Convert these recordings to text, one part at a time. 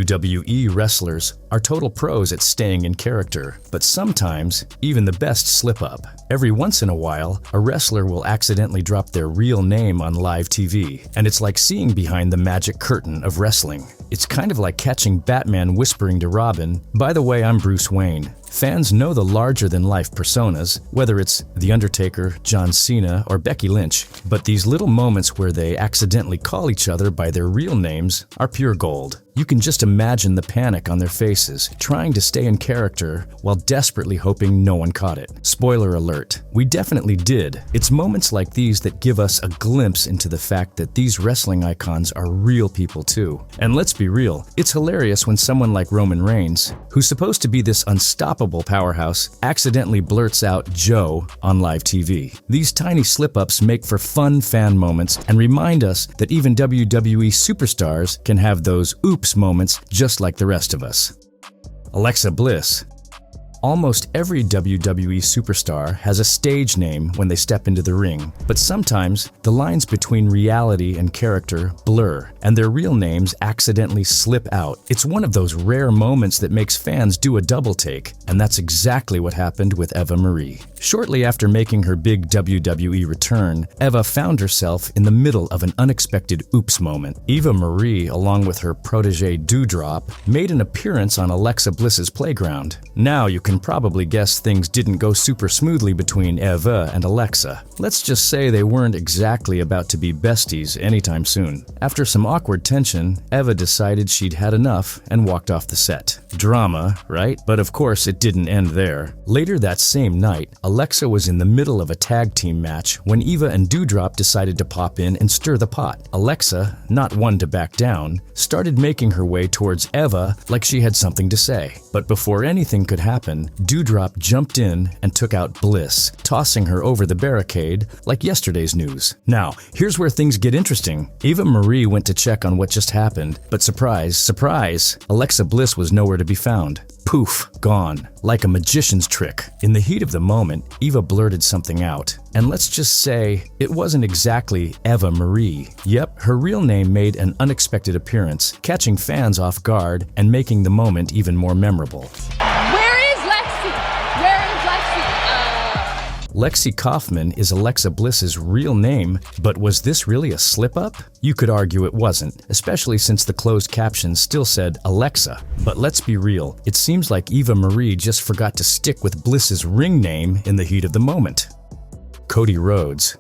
WWE wrestlers are total pros at staying in character, but sometimes even the best slip up. Every once in a while, a wrestler will accidentally drop their real name on live TV, and it's like seeing behind the magic curtain of wrestling. It's kind of like catching Batman whispering to Robin, "By the way, I'm Bruce Wayne." Fans know the larger-than-life personas, whether it's The Undertaker, John Cena, or Becky Lynch, but these little moments where they accidentally call each other by their real names are pure gold. You can just imagine the panic on their faces, trying to stay in character while desperately hoping no one caught it. Spoiler alert, we definitely did. It's moments like these that give us a glimpse into the fact that these wrestling icons are real people too. And let's be real, it's hilarious when someone like Roman Reigns, who's supposed to be this unstoppable powerhouse, accidentally blurts out Joe on live TV. These tiny slip-ups make for fun fan moments and remind us that even WWE superstars can have those oops moments just like the rest of us. Alexa Bliss. Almost every WWE superstar has a stage name when they step into the ring, but sometimes the lines between reality and character blur, and their real names accidentally slip out. It's one of those rare moments that makes fans do a double take, and that's exactly what happened with Eva Marie. Shortly after making her big WWE return, Eva found herself in the middle of an unexpected oops moment. Eva Marie, along with her protege Doudrop, made an appearance on Alexa Bliss's playground. Now you can probably guess things didn't go super smoothly between Eva and Alexa. Let's just say they weren't exactly about to be besties anytime soon. After some awkward tension, Eva decided she'd had enough and walked off the set. Drama, right? But of course it didn't end there. Later that same night, Alexa was in the middle of a tag team match when Eva and Doudrop decided to pop in and stir the pot. Alexa, not one to back down, started making her way towards Eva like she had something to say. But before anything could happen, Doudrop jumped in and took out Bliss, tossing her over the barricade like yesterday's news. Now, here's where things get interesting. Eva Marie went to check on what just happened, but surprise, surprise, Alexa Bliss was nowhere to be found. Poof, gone, like a magician's trick. In the heat of the moment, Eva blurted something out. And let's just say, it wasn't exactly Eva Marie. Yep, her real name made an unexpected appearance, catching fans off guard and making the moment even more memorable. Lexi Kaufman is Alexa Bliss's real name, but was this really a slip-up? You could argue it wasn't, especially since the closed captions still said Alexa. But let's be real, it seems like Eva Marie just forgot to stick with Bliss's ring name in the heat of the moment. Cody Rhodes.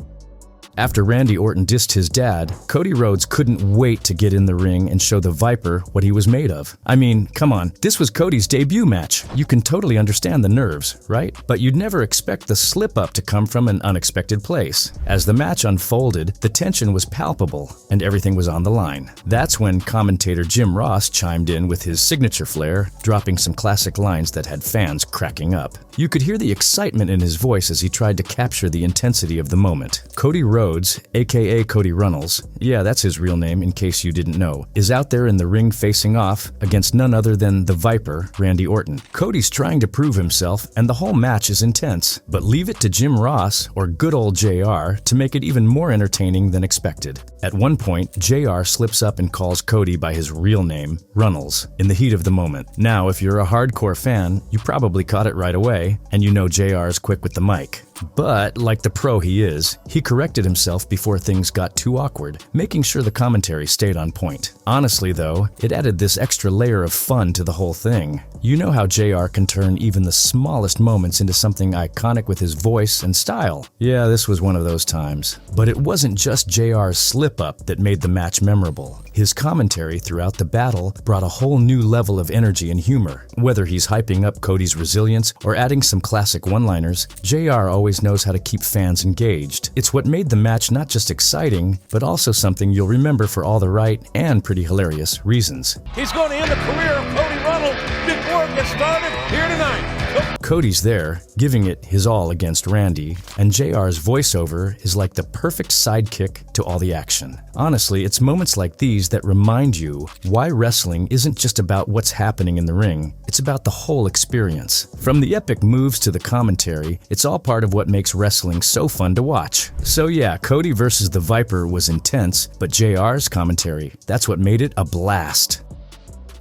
After Randy Orton dissed his dad, Cody Rhodes couldn't wait to get in the ring and show the Viper what he was made of. I mean, come on, this was Cody's debut match. You can totally understand the nerves, right? But you'd never expect the slip-up to come from an unexpected place. As the match unfolded, the tension was palpable and everything was on the line. That's when commentator Jim Ross chimed in with his signature flair, dropping some classic lines that had fans cracking up. You could hear the excitement in his voice as he tried to capture the intensity of the moment. Cody Rhodes, aka Cody Runnels, yeah, that's his real name in case you didn't know, is out there in the ring facing off against none other than the Viper, Randy Orton. Cody's trying to prove himself and the whole match is intense, but leave it to Jim Ross or good old JR to make it even more entertaining than expected. At one point, JR slips up and calls Cody by his real name, Runnels, in the heat of the moment. Now, if you're a hardcore fan, you probably caught it right away, and you know JR's quick with the mic. But, like the pro he is, he corrected himself before things got too awkward, making sure the commentary stayed on point. Honestly though, it added this extra layer of fun to the whole thing. You know how JR can turn even the smallest moments into something iconic with his voice and style. Yeah, this was one of those times. But it wasn't just JR's slip-up that made the match memorable. His commentary throughout the battle brought a whole new level of energy and humor. Whether he's hyping up Cody's resilience or adding some classic one-liners, JR always knows how to keep fans engaged. It's what made the match not just exciting, but also something you'll remember for all the right and pretty hilarious reasons. He's going to end the career of Cody Runnels before it gets started here tonight. Cody's there, giving it his all against Randy, and JR's voiceover is like the perfect sidekick to all the action. Honestly, it's moments like these that remind you why wrestling isn't just about what's happening in the ring, it's about the whole experience. From the epic moves to the commentary, it's all part of what makes wrestling so fun to watch. So yeah, Cody versus the Viper was intense, but JR's commentary, that's what made it a blast.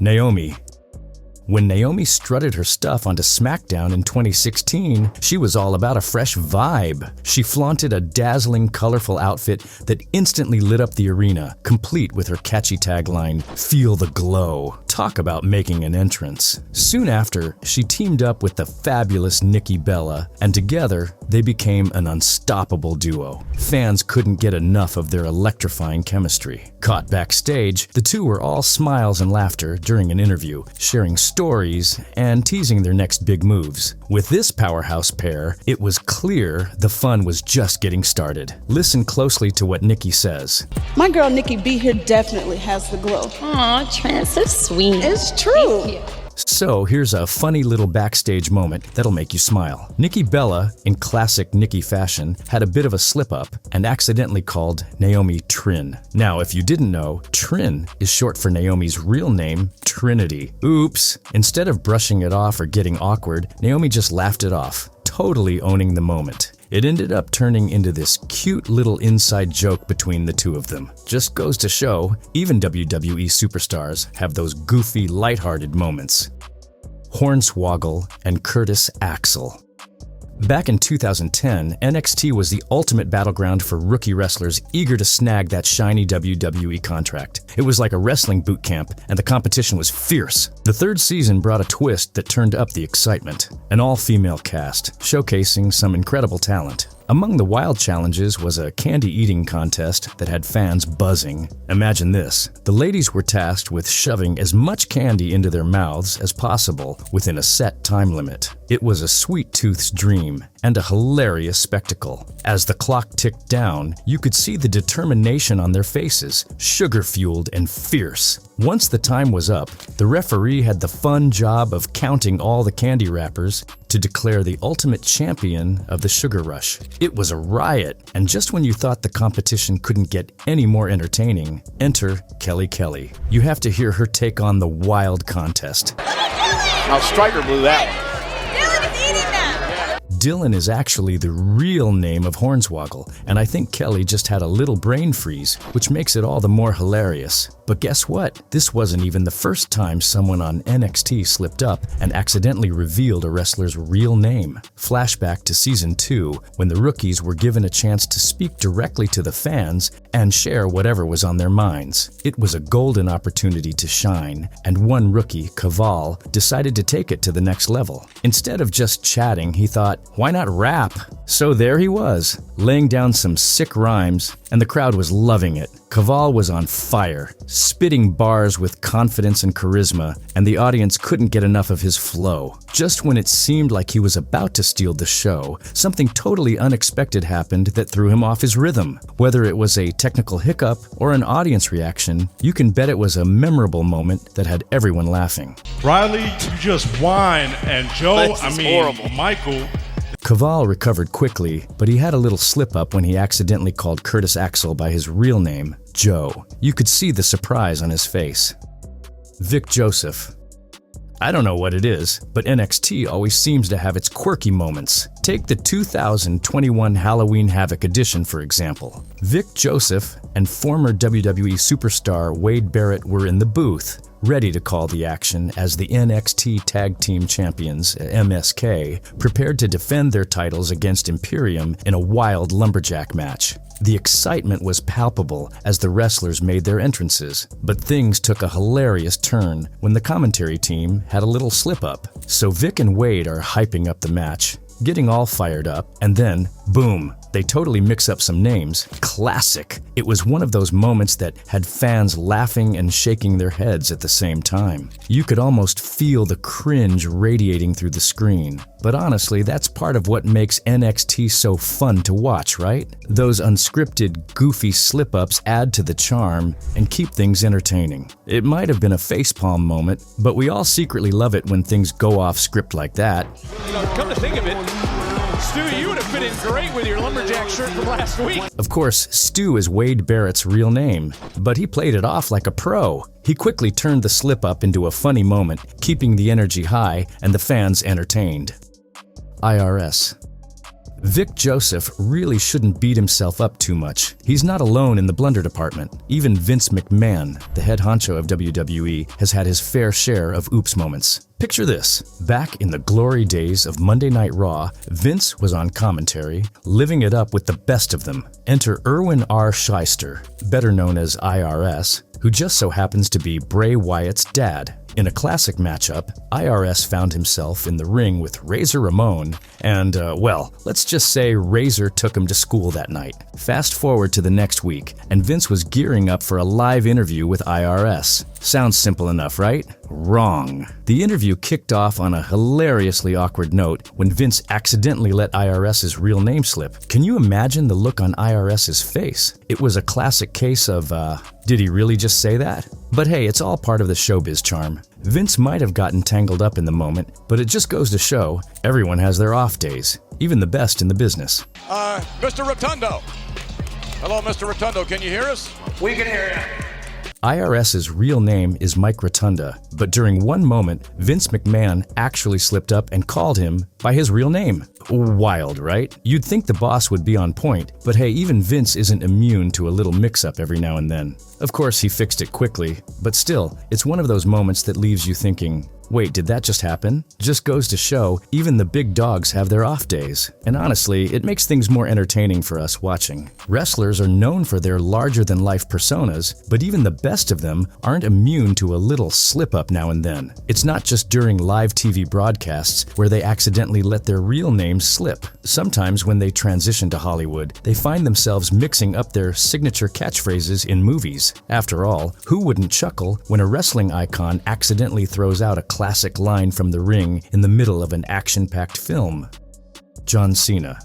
Naomi. When Naomi strutted her stuff onto SmackDown in 2016, she was all about a fresh vibe. She flaunted a dazzling, colorful outfit that instantly lit up the arena, complete with her catchy tagline, "Feel the glow." Talk about making an entrance. Soon after, she teamed up with the fabulous Nikki Bella, and together, they became an unstoppable duo. Fans couldn't get enough of their electrifying chemistry. Caught backstage, the two were all smiles and laughter during an interview, sharing stories and teasing their next big moves. With this powerhouse pair, it was clear the fun was just getting started. Listen closely to what Nikki says. My girl Nikki B here definitely has the glow. Aw, Trent, so sweet. It's true. So here's a funny little backstage moment that'll make you smile. Nikki Bella, in classic Nikki fashion, had a bit of a slip-up and accidentally called Naomi Trin. Now, if you didn't know, Trin is short for Naomi's real name, Trinity. Oops! Instead of brushing it off or getting awkward, Naomi just laughed it off, totally owning the moment. It ended up turning into this cute little inside joke between the two of them. Just goes to show, even WWE superstars have those goofy, lighthearted moments. Hornswoggle and Curtis Axel. Back in 2010, NXT was the ultimate battleground for rookie wrestlers eager to snag that shiny WWE contract. It was like a wrestling boot camp, and the competition was fierce. The third season brought a twist that turned up the excitement. An all-female cast, showcasing some incredible talent. Among the wild challenges was a candy-eating contest that had fans buzzing. Imagine this. The ladies were tasked with shoving as much candy into their mouths as possible within a set time limit. It was a sweet tooth's dream and a hilarious spectacle. As the clock ticked down, you could see the determination on their faces, sugar-fueled and fierce. Once the time was up, the referee had the fun job of counting all the candy wrappers to declare the ultimate champion of the sugar rush. It was a riot, and just when you thought the competition couldn't get any more entertaining, enter Kelly Kelly. You have to hear her take on the wild contest. Now Stryker blew that. Dylan is actually the real name of Hornswoggle, and I think Kelly just had a little brain freeze, which makes it all the more hilarious. But guess what? This wasn't even the first time someone on NXT slipped up and accidentally revealed a wrestler's real name. Flashback to Season 2, when the rookies were given a chance to speak directly to the fans and share whatever was on their minds. It was a golden opportunity to shine, and one rookie, Kaval, decided to take it to the next level. Instead of just chatting, he thought, why not rap? So there he was, laying down some sick rhymes, and the crowd was loving it. Kaval was on fire, spitting bars with confidence and charisma, and the audience couldn't get enough of his flow. Just when it seemed like he was about to steal the show, something totally unexpected happened that threw him off his rhythm. Whether it was a technical hiccup or an audience reaction, you can bet it was a memorable moment that had everyone laughing. Riley, you just whine, and Joe, horrible. Michael. Kaval recovered quickly, but he had a little slip-up when he accidentally called Curtis Axel by his real name, Joe. You could see the surprise on his face. Vic Joseph. I don't know what it is, but NXT always seems to have its quirky moments. Take the 2021 Halloween Havoc edition, for example. Vic Joseph and former WWE superstar Wade Barrett were in the booth, ready to call the action as the NXT Tag Team Champions, MSK, prepared to defend their titles against Imperium in a wild lumberjack match. The excitement was palpable as the wrestlers made their entrances, but things took a hilarious turn when the commentary team had a little slip-up. So Vic and Wade are hyping up the match, getting all fired up, and then, boom, they totally mix up some names. Classic. It was one of those moments that had fans laughing and shaking their heads at the same time. You could almost feel the cringe radiating through the screen. But honestly, that's part of what makes NXT so fun to watch, right? Those unscripted, goofy slip-ups add to the charm and keep things entertaining. It might have been a facepalm moment, but we all secretly love it when things go off script like that. You know, come to think of it, Stu, you would have fit in great with your lumberjack shirt from last week. Of course, Stu is Wade Barrett's real name, but he played it off like a pro. He quickly turned the slip-up into a funny moment, keeping the energy high and the fans entertained. IRS. Vic Joseph really shouldn't beat himself up too much. He's not alone in the blunder department. Even Vince McMahon, the head honcho of WWE, has had his fair share of oops moments. Picture this. Back in the glory days of Monday Night Raw, Vince was on commentary, living it up with the best of them. Enter Erwin R. Shyster, better known as IRS, who just so happens to be Bray Wyatt's dad. In a classic matchup, IRS found himself in the ring with Razor Ramon, and, well, let's just say Razor took him to school that night. Fast forward to the next week, and Vince was gearing up for a live interview with IRS. Sounds simple enough, right? Wrong. The interview kicked off on a hilariously awkward note when Vince accidentally let IRS's real name slip. Can you imagine the look on IRS's face? It was a classic case of, did he really just say that? But hey, it's all part of the showbiz charm. Vince might have gotten tangled up in the moment, but it just goes to show everyone has their off days, even the best in the business. Mr. Rotundo. Hello, Mr. Rotundo, can you hear us? We can hear you. IRS's real name is Mike Rotunda, but during one moment, Vince McMahon actually slipped up and called him by his real name. Wild, right? You'd think the boss would be on point, but hey, even Vince isn't immune to a little mix-up every now and then. Of course, he fixed it quickly, but still, it's one of those moments that leaves you thinking, wait, did that just happen? Just goes to show, even the big dogs have their off days. And honestly, it makes things more entertaining for us watching. Wrestlers are known for their larger-than-life personas, but even the best of them aren't immune to a little slip-up now and then. It's not just during live TV broadcasts where they accidentally let their real names slip. Sometimes when they transition to Hollywood, they find themselves mixing up their signature catchphrases in movies. After all, who wouldn't chuckle when a wrestling icon accidentally throws out a classic line from the ring in the middle of an action-packed film? John Cena.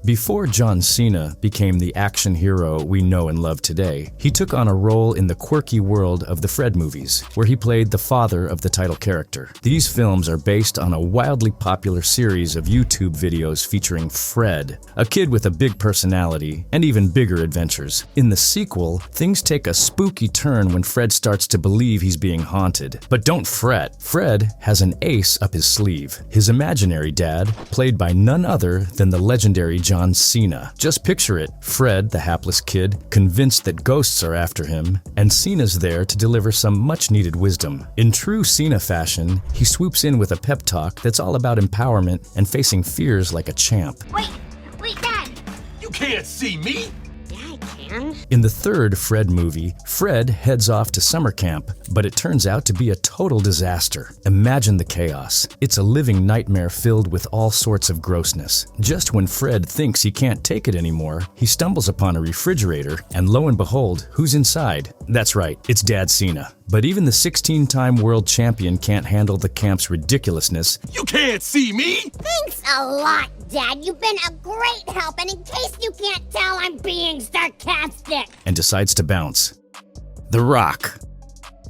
Before John Cena became the action hero we know and love today, he took on a role in the quirky world of the Fred movies, where he played the father of the title character. These films are based on a wildly popular series of YouTube videos featuring Fred, a kid with a big personality and even bigger adventures. In the sequel, things take a spooky turn when Fred starts to believe he's being haunted. But don't fret, Fred has an ace up his sleeve, his imaginary dad, played by none other than the legendary John Cena. Just picture it, Fred, the hapless kid, convinced that ghosts are after him, and Cena's there to deliver some much-needed wisdom. In true Cena fashion, he swoops in with a pep talk that's all about empowerment and facing fears like a champ. Wait, Dad! You can't see me! Yeah, I can. In the third Fred movie, Fred heads off to summer camp, but it turns out to be a total disaster. Imagine the chaos. It's a living nightmare filled with all sorts of grossness. Just when Fred thinks he can't take it anymore, he stumbles upon a refrigerator, and lo and behold, who's inside? That's right, it's Dad Cena. But even the 16-time world champion can't handle the camp's ridiculousness. You can't see me! Thanks a lot, Dad. You've been a great help, and in case you can't tell, I'm being sarcastic. And decides to bounce. The Rock.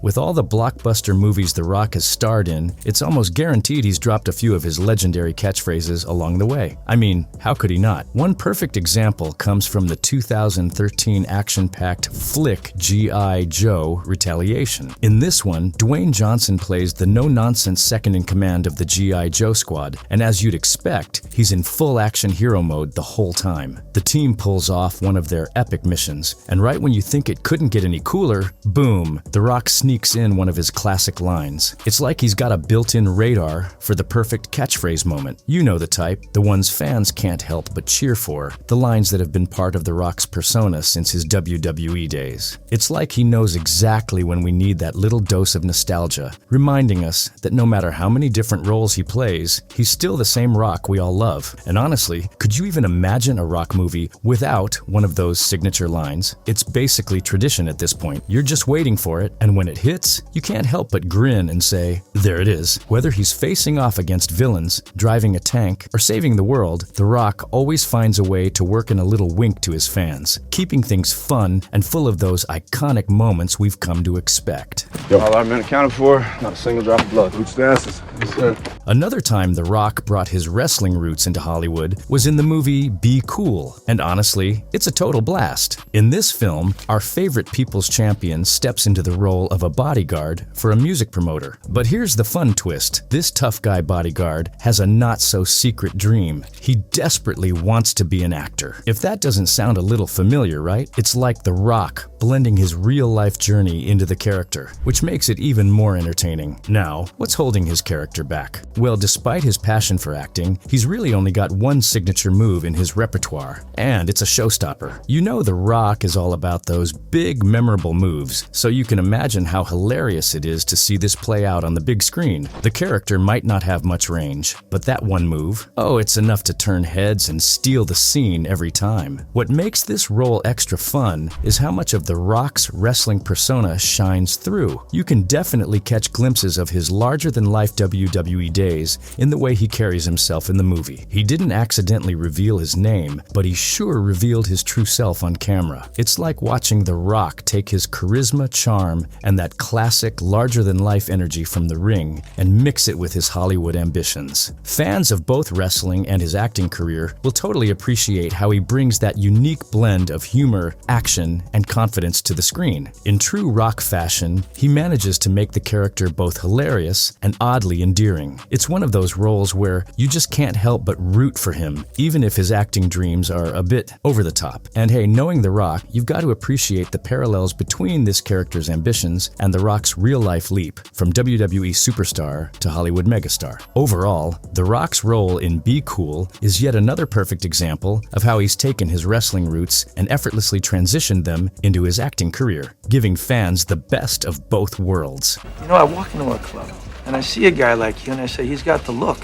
With all the blockbuster movies The Rock has starred in, it's almost guaranteed he's dropped a few of his legendary catchphrases along the way. I mean, how could he not? One perfect example comes from the 2013 action-packed flick G.I. Joe Retaliation. In this one, Dwayne Johnson plays the no-nonsense second-in-command of the G.I. Joe squad, and as you'd expect, he's in full-action hero mode the whole time. The team pulls off one of their epic missions, and right when you think it couldn't get any cooler, boom, The Rock sneaks in one of his classic lines. It's like he's got a built-in radar for the perfect catchphrase moment. You know the type, the ones fans can't help but cheer for, the lines that have been part of The Rock's persona since his WWE days. It's like he knows exactly when we need that little dose of nostalgia, reminding us that no matter how many different roles he plays, he's still the same Rock we all love. And honestly, could you even imagine a Rock movie without one of those signature lines? It's basically tradition at this point. You're just waiting for it, and when it hits, you can't help but grin and say, there it is. Whether he's facing off against villains, driving a tank, or saving the world, The Rock always finds a way to work in a little wink to his fans, keeping things fun and full of those iconic moments we've come to expect. All our men accounted for, not a single drop of blood. Boots to asses. Yes, sir. Another time The Rock brought his wrestling roots into Hollywood was in the movie Be Cool, and honestly, it's a total blast. In this film, our favorite people's champion steps into the role of a bodyguard for a music promoter. But here's the fun twist. This tough guy bodyguard has a not-so-secret dream. He desperately wants to be an actor. If that doesn't sound a little familiar, right? It's like The Rock blending his real-life journey into the character, which makes it even more entertaining. Now, what's holding his character back? Well, despite his passion for acting, he's really only got one signature move in his repertoire, and it's a showstopper. You know The Rock is all about those big, memorable moves, so you can imagine how hilarious it is to see this play out on the big screen. The character might not have much range, but that one move, oh, it's enough to turn heads and steal the scene every time. What makes this role extra fun is how much of The Rock's wrestling persona shines through. You can definitely catch glimpses of his larger-than-life WWE days in the way he carries himself in the movie. He didn't accidentally reveal his name, but he sure revealed his true self on camera. It's like watching The Rock take his charisma, charm, and that classic larger-than-life energy from the ring and mix it with his Hollywood ambitions. Fans of both wrestling and his acting career will totally appreciate how he brings that unique blend of humor, action, and confidence to the screen. In true Rock fashion, he manages to make the character both hilarious and oddly endearing. It's one of those roles where you just can't help but root for him, even if his acting dreams are a bit over the top. And hey, knowing The Rock, you've got to appreciate the parallels between this character's ambitions and The Rock's real-life leap from WWE superstar to Hollywood megastar. Overall, The Rock's role in Be Cool is yet another perfect example of how he's taken his wrestling roots and effortlessly transitioned them into his acting career, giving fans the best of both worlds. You know, I walk into a club and I see a guy like you and I say, he's got the look,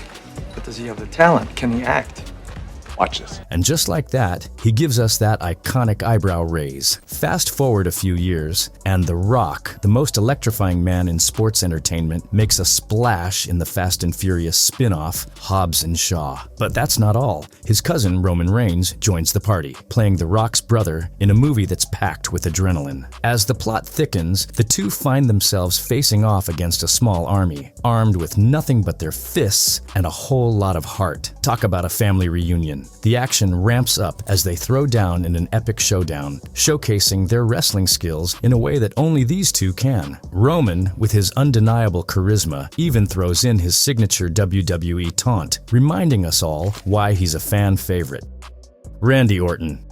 but does he have the talent? Can he act? Watch this. And just like that, he gives us that iconic eyebrow raise. Fast forward a few years, and The Rock, the most electrifying man in sports entertainment, makes a splash in the Fast and Furious spin-off, Hobbs and Shaw. But that's not all. His cousin, Roman Reigns, joins the party, playing The Rock's brother in a movie that's packed with adrenaline. As the plot thickens, the two find themselves facing off against a small army, armed with nothing but their fists and a whole lot of heart. Talk about a family reunion. The action ramps up as they throw down in an epic showdown, showcasing their wrestling skills in a way that only these two can. Roman, with his undeniable charisma, even throws in his signature WWE taunt, reminding us all why he's a fan favorite. Randy Orton.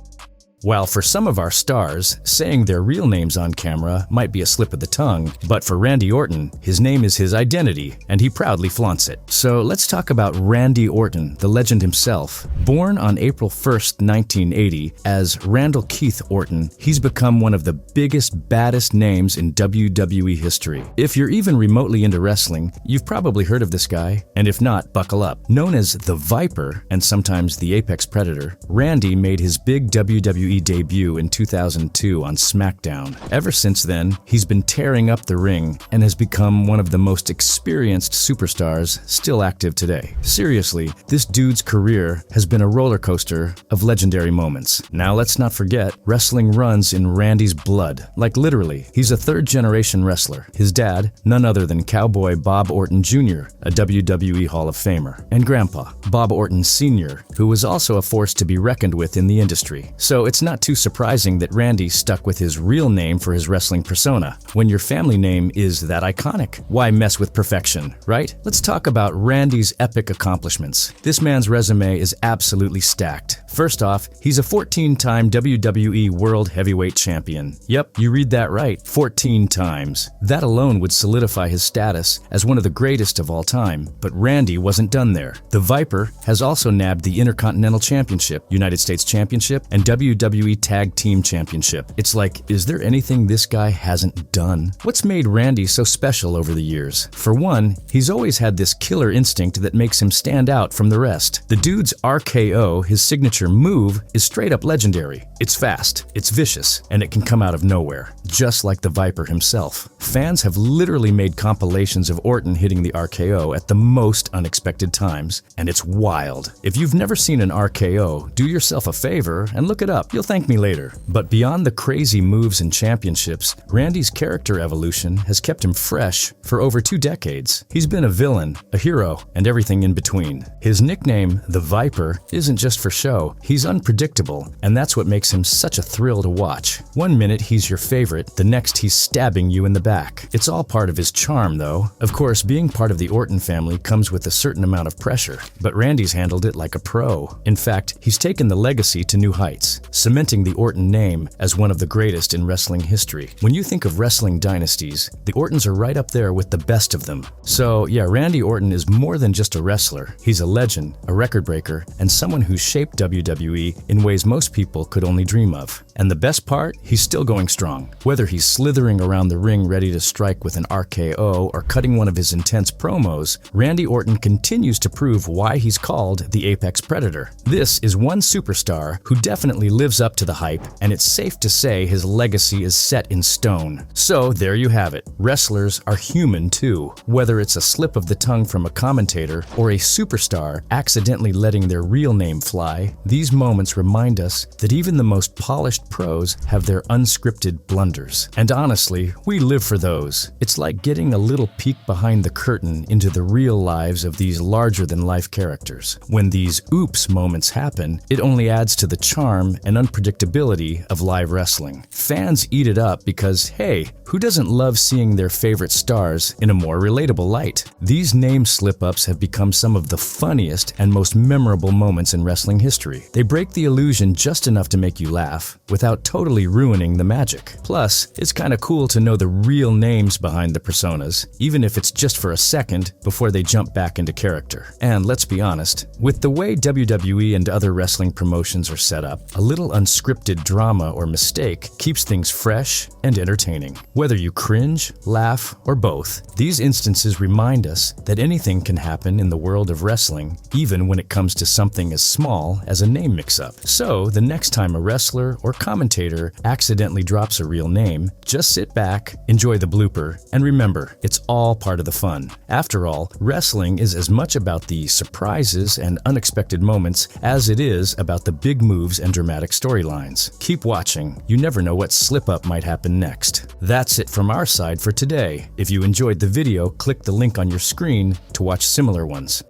While for some of our stars, saying their real names on camera might be a slip of the tongue, but for Randy Orton, his name is his identity, and he proudly flaunts it. So let's talk about Randy Orton, the legend himself. Born on April 1st, 1980, as Randall Keith Orton, he's become one of the biggest, baddest names in WWE history. If you're even remotely into wrestling, you've probably heard of this guy, and if not, buckle up. Known as the Viper, and sometimes the Apex Predator, Randy made his big WWE debut in 2002 on SmackDown. Ever since then, he's been tearing up the ring and has become one of the most experienced superstars still active today. Seriously, this dude's career has been a roller coaster of legendary moments. Now let's not forget, wrestling runs in Randy's blood. Like literally, he's a third-generation wrestler. His dad, none other than Cowboy Bob Orton Jr., a WWE Hall of Famer, and Grandpa, Bob Orton Sr., who was also a force to be reckoned with in the industry. So it's not too surprising that Randy stuck with his real name for his wrestling persona. When your family name is that iconic, why mess with perfection, right? Let's talk about Randy's epic accomplishments. This man's resume is absolutely stacked. First off, he's a 14-time WWE World Heavyweight Champion. Yep, you read that right, 14 times. That alone would solidify his status as one of the greatest of all time, but Randy wasn't done there. The Viper has also nabbed the Intercontinental Championship, United States Championship, and WWE Tag Team Championship. It's like, is there anything this guy hasn't done? What's made Randy so special over the years? For one, he's always had this killer instinct that makes him stand out from the rest. The dude's RKO, his signature move, is straight up legendary. It's fast, it's vicious, and it can come out of nowhere, just like the Viper himself. Fans have literally made compilations of Orton hitting the RKO at the most unexpected times, and it's wild. If you've never seen an RKO, do yourself a favor and look it up. You'll thank me later. But beyond the crazy moves and championships, Randy's character evolution has kept him fresh for over 2 decades. He's been a villain, a hero, and everything in between. His nickname, the Viper, isn't just for show. He's unpredictable, and that's what makes him such a thrill to watch. One minute he's your favorite, the next he's stabbing you in the back. It's all part of his charm, though. Of course, being part of the Orton family comes with a certain amount of pressure, but Randy's handled it like a pro. In fact, he's taken the legacy to new heights, cementing the Orton name as one of the greatest in wrestling history. When you think of wrestling dynasties, the Ortons are right up there with the best of them. So yeah, Randy Orton is more than just a wrestler. He's a legend, a record breaker, and someone who shaped WWE in ways most people could only dream of. And the best part? He's still going strong. Whether he's slithering around the ring ready to strike with an RKO or cutting one of his intense promos, Randy Orton continues to prove why he's called the Apex Predator. This is one superstar who definitely lives up to the hype, and it's safe to say his legacy is set in stone. So there you have it. Wrestlers are human too. Whether it's a slip of the tongue from a commentator or a superstar accidentally letting their real name fly, these moments remind us that even the most polished pros have their unscripted blunders. And honestly, we live for those. It's like getting a little peek behind the curtain into the real lives of these larger-than-life characters. When these oops moments happen, it only adds to the charm and unpredictability of live wrestling. Fans eat it up because, hey, who doesn't love seeing their favorite stars in a more relatable light? These name slip-ups have become some of the funniest and most memorable moments in wrestling history. They break the illusion just enough to make you laugh, without totally ruining the magic. Plus, it's kinda cool to know the real names behind the personas, even if it's just for a second before they jump back into character. And let's be honest, with the way WWE and other wrestling promotions are set up, a little unscripted drama or mistake keeps things fresh and entertaining. Whether you cringe, laugh, or both, these instances remind us that anything can happen in the world of wrestling, even when it comes to something as small as a name mix-up. So, the next time a wrestler or commentator accidentally drops a real name, just sit back, enjoy the blooper, and remember, it's all part of the fun. After all, wrestling is as much about the surprises and unexpected moments as it is about the big moves and dramatic storylines. Keep watching. You never know what slip-up might happen next. That's it from our side for today. If you enjoyed the video, click the link on your screen to watch similar ones.